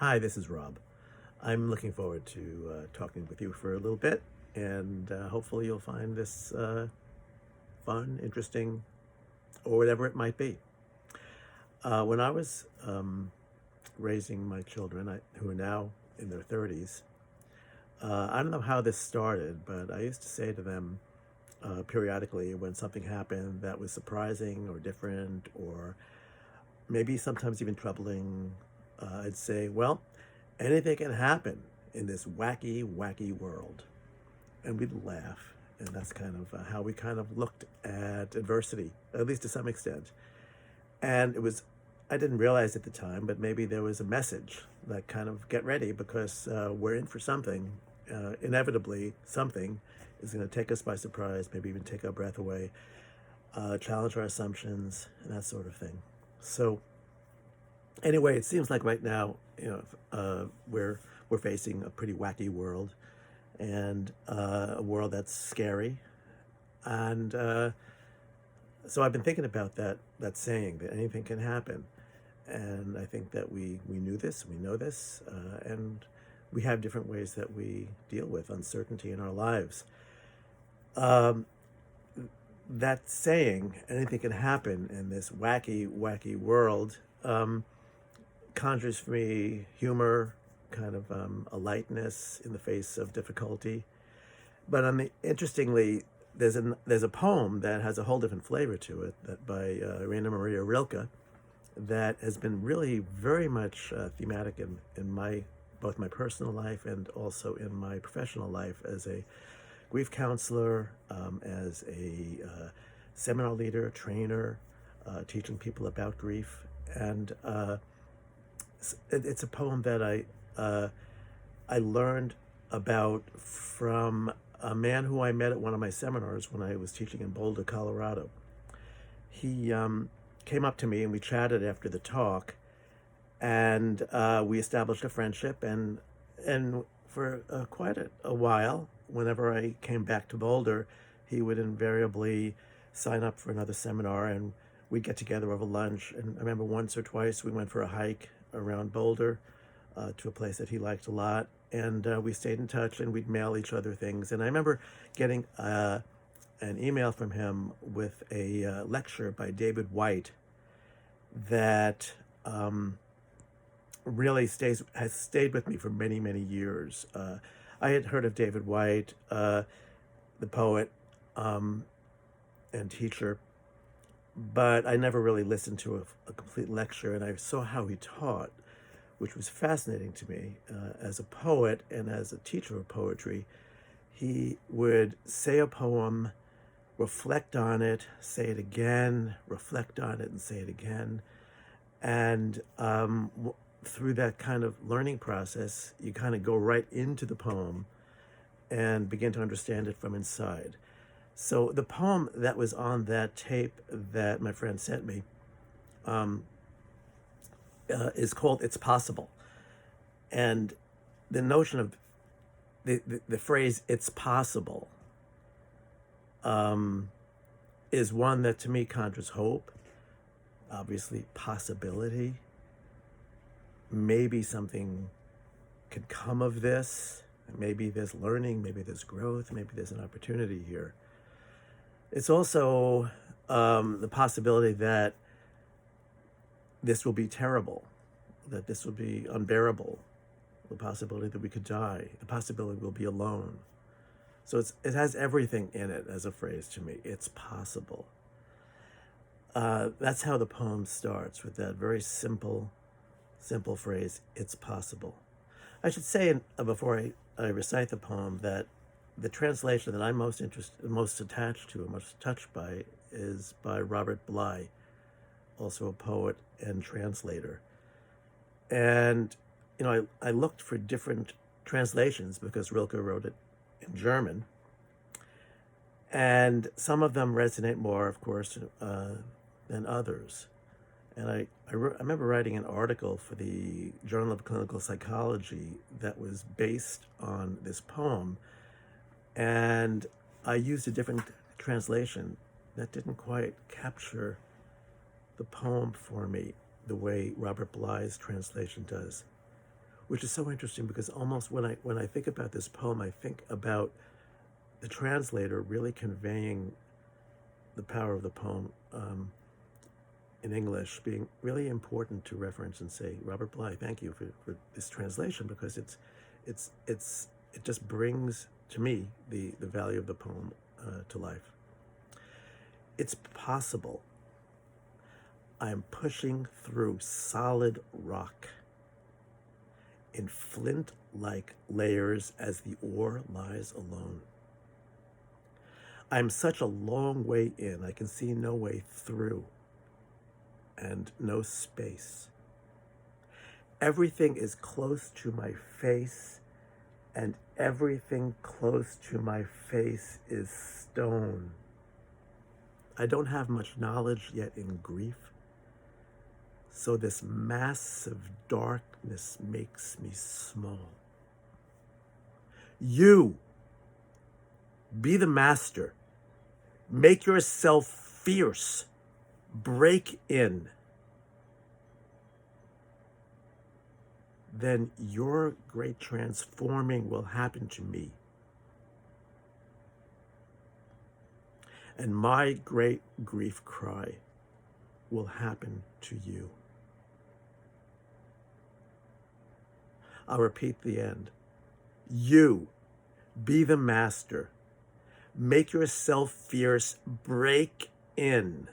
Hi, this is Rob. I'm looking forward to talking with you for a little bit, and hopefully you'll find this fun, interesting, or whatever it might be. When I was raising my children, who are now in their 30s, I don't know how this started, but I used to say to them periodically when something happened that was surprising or different, or maybe sometimes even troubling, I'd say, well, anything can happen in this wacky, wacky world. And we'd laugh. And that's kind of how we kind of looked at adversity, at least to some extent. And I didn't realize at the time, but maybe there was a message that kind of get ready because we're in for something. Inevitably, something is going to take us by surprise, maybe even take our breath away, challenge our assumptions, and that sort of thing. So, anyway, it seems like right now, we're facing a pretty wacky world, and a world that's scary, and so I've been thinking about that saying that anything can happen, and I think that we knew this, we know this, and we have different ways that we deal with uncertainty in our lives. Um, that saying, anything can happen in this wacky, wacky world, conjures for me humor, kind of a lightness in the face of difficulty. But interestingly, there's a poem that has a whole different flavor to it, that by Raina Maria Rilke, that has been really very much thematic in my both my personal life and also in my professional life as a grief counselor, as a seminar leader, trainer, teaching people about grief, and it's a poem that I learned about from a man who I met at one of my seminars when I was teaching in Boulder, Colorado. He came up to me and we chatted after the talk, and we established a friendship. And for quite a while, whenever I came back to Boulder, he would invariably sign up for another seminar, and we'd get together over lunch. And I remember once or twice we went for a hike around Boulder to a place that he liked a lot. And we stayed in touch, and we'd mail each other things. And I remember getting an email from him with a lecture by David White that really has stayed with me for many, many years. I had heard of David White, the poet and teacher, but I never really listened to a complete lecture, and I saw how he taught, which was fascinating to me. As a poet and as a teacher of poetry, he would say a poem, reflect on it, say it again, reflect on it, and say it again. And through that kind of learning process, you kind of go right into the poem and begin to understand it from inside. So the poem that was on that tape that my friend sent me is called "It's Possible," and the notion of the phrase "it's possible" is one that to me conjures hope, obviously possibility. Maybe something could come of this. Maybe there's learning, maybe there's growth, maybe there's an opportunity here. It's also the possibility that this will be terrible, that this will be unbearable, the possibility that we could die, the possibility we'll be alone. So it has everything in it as a phrase to me. It's possible. That's how the poem starts, with that very simple phrase, it's possible. I should say before I recite the poem that the translation that I'm most attached to and most touched by is by Robert Bly, also a poet and translator. And, I looked for different translations because Rilke wrote it in German. And some of them resonate more, of course, than others. And I remember writing an article for the Journal of Clinical Psychology that was based on this poem. And I used a different translation that didn't quite capture the poem for me the way Robert Bly's translation does. which is so interesting because almost when I think about this poem, I think about the translator really conveying the power of the poem in English being really important to reference and say, Robert Bly, thank you for this translation, because it just brings to me the value of the poem to life. It's possible. I'm pushing through solid rock in flint-like layers as the ore lies alone. I'm such a long way in, I can see no way through and no space. Everything is close to my face, and everything close to my face is stone. I don't have much knowledge yet in grief, so this massive darkness makes me small. You, be the master. Make yourself fierce. Break in. Then your great transforming will happen to me. And my great grief cry will happen to you. I'll repeat the end. You, be the master. Make yourself fierce. Break in.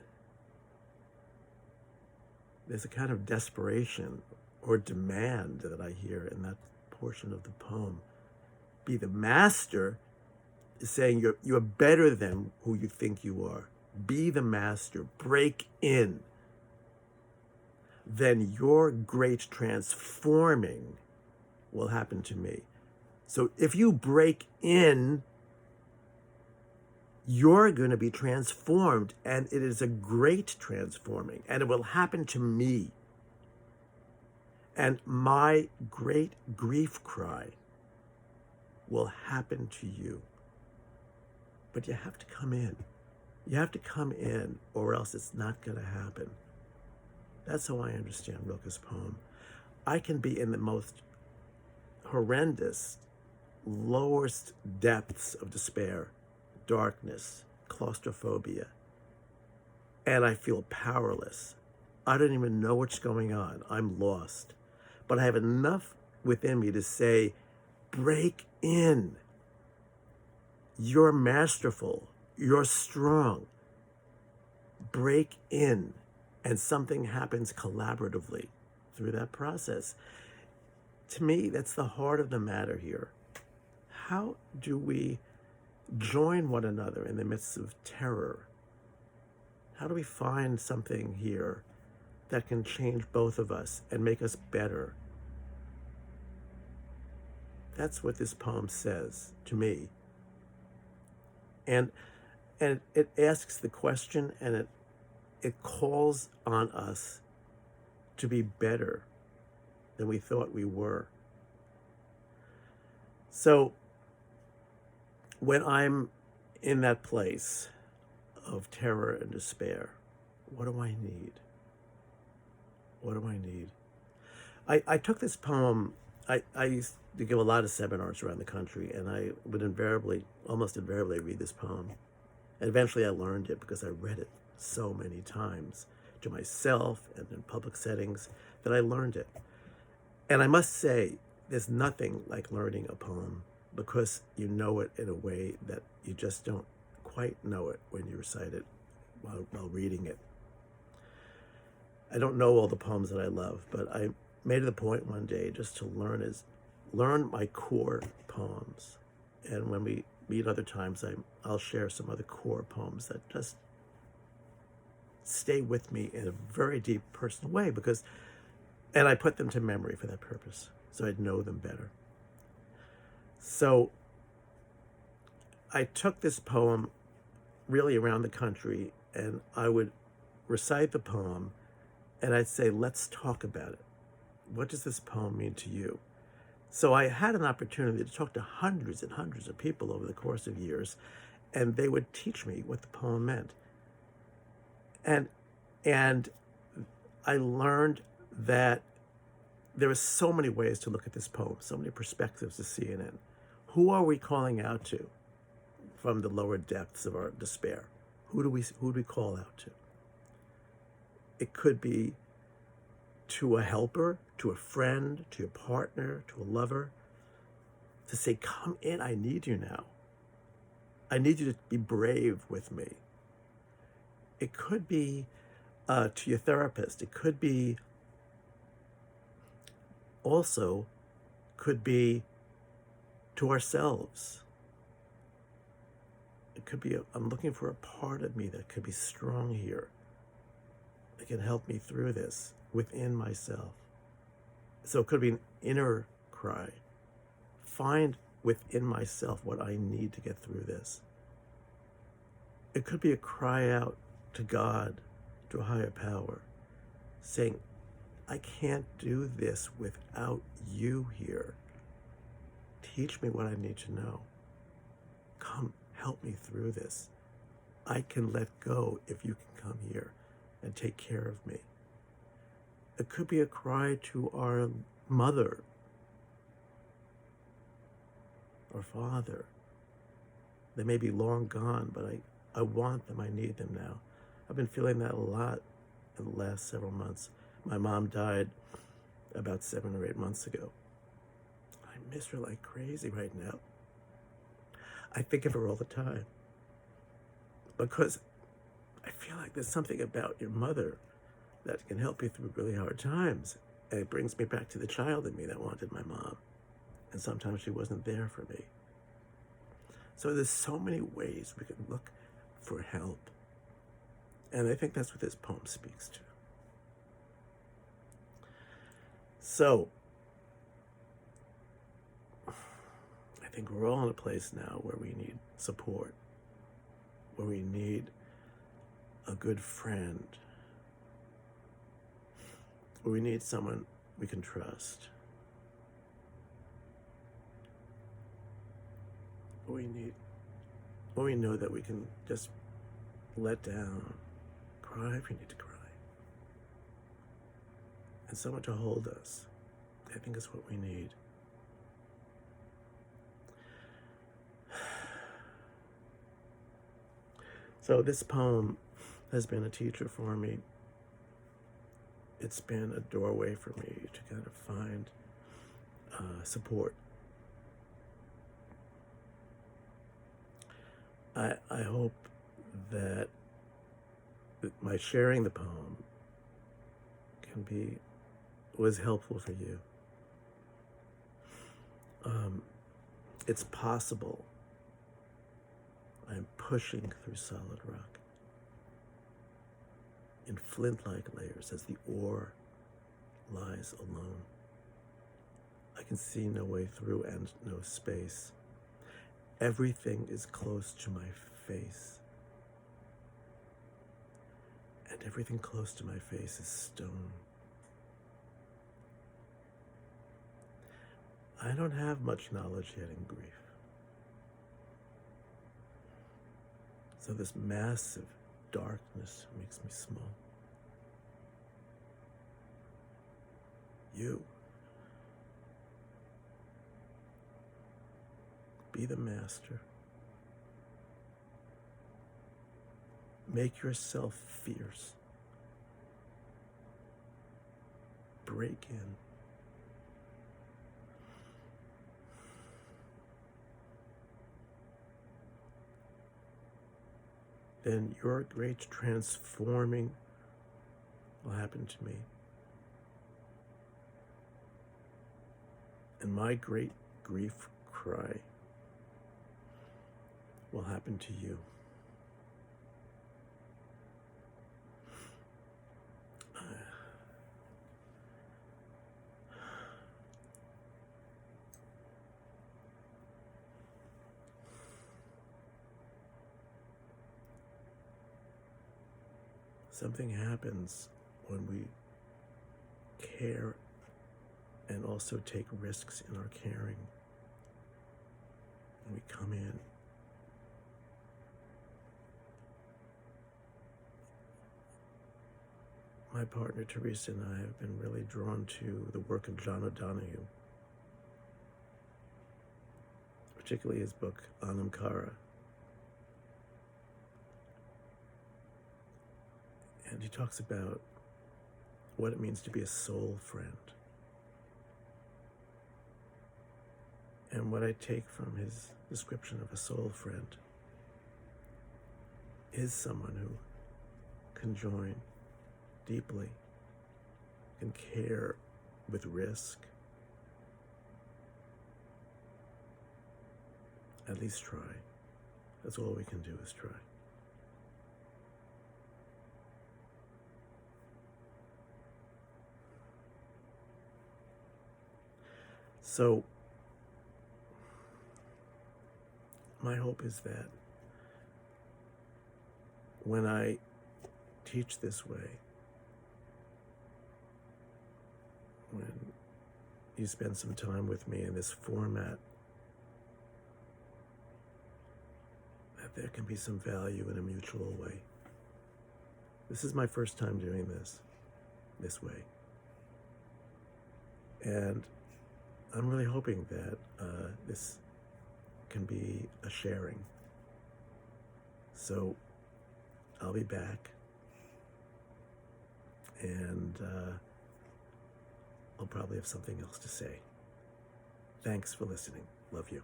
There's a kind of desperation or demand that I hear in that portion of the poem. Be the master is saying you're better than who you think you are. Be the master. Break in. Then your great transforming will happen to me. So if you break in, you're going to be transformed, and it is a great transforming, and it will happen to me. And my great grief cry will happen to you. But you have to come in. You have to come in, or else it's not going to happen. That's how I understand Rilke's poem. I can be in the most horrendous, lowest depths of despair, darkness, claustrophobia, and I feel powerless. I don't even know what's going on. I'm lost. But I have enough within me to say, break in. You're masterful. You're strong. Break in. And something happens collaboratively through that process. To me, that's the heart of the matter here. How do we join one another in the midst of terror? How do we find something here that can change both of us and make us better? That's what this poem says to me. And it asks the question, and it calls on us to be better than we thought we were. So when I'm in that place of terror and despair, what do I need? What do I need? I took this poem, I used to give a lot of seminars around the country, and I would almost invariably read this poem. And eventually I learned it because I read it so many times to myself and in public settings that I learned it. And I must say, there's nothing like learning a poem because you know it in a way that you just don't quite know it when you recite it while reading it. I don't know all the poems that I love, but I made it a point one day just to learn my core poems. And when we meet other times, I'll share some other core poems that just stay with me in a very deep personal way and I put them to memory for that purpose, so I'd know them better. So I took this poem really around the country, and I would recite the poem, and I'd say, let's talk about it. What does this poem mean to you? So I had an opportunity to talk to hundreds and hundreds of people over the course of years, and they would teach me what the poem meant. And I learned that there are so many ways to look at this poem, so many perspectives to see it in. Who are we calling out to from the lower depths of our despair? Who do we call out to? It could be to a helper, to a friend, to a partner, to a lover, to say, come in, I need you now. I need you to be brave with me. It could be to your therapist. It could be also, could be to ourselves. It could be, I'm looking for a part of me that could be strong here, that can help me through this within myself. So it could be an inner cry. Find within myself what I need to get through this. It could be a cry out to God, to a higher power, saying, I can't do this without you here. Teach me what I need to know. Come, help me through this. I can let go if you can come here and take care of me. It could be a cry to our mother or father. They may be long gone, but I want them, I need them now. I've been feeling that a lot in the last several months. My mom died about 7 or 8 months ago. I miss her like crazy right now. I think of her all the time because I feel like there's something about your mother that can help you through really hard times. And it brings me back to the child in me that wanted my mom. And sometimes she wasn't there for me. So there's so many ways we can look for help. And I think that's what this poem speaks to. So, I think we're all in a place now where we need support, where we need a good friend, where we need someone we can trust, where we know that we can just let down, cry if we need to cry, and someone to hold us. I think is what we need. So this poem has been a teacher for me. It's been a doorway for me to kind of find support. I hope that my sharing the poem was helpful for you. It's possible. I'm pushing through solid rock in flint-like layers as the ore lies alone. I can see no way through and no space. Everything is close to my face. And everything close to my face is stone. I don't have much knowledge yet in grief. So this massive darkness makes me small. You, be the master. Make yourself fierce. Break in. Then your great transforming will happen to me. And my great grief cry will happen to you. Something happens when we care and also take risks in our caring. And we come in. my partner Teresa and I have been really drawn to the work of John O'Donohue, particularly his book Anam Cara. And he talks about what it means to be a soul friend. And what I take from his description of a soul friend is someone who can join deeply, can care with risk, at least try. That's all we can do is try. So, my hope is that when I teach this way, when you spend some time with me in this format, that there can be some value in a mutual way. This is my first time doing this way. And I'm really hoping that this can be a sharing. So I'll be back, and I'll probably have something else to say. Thanks for listening. Love you.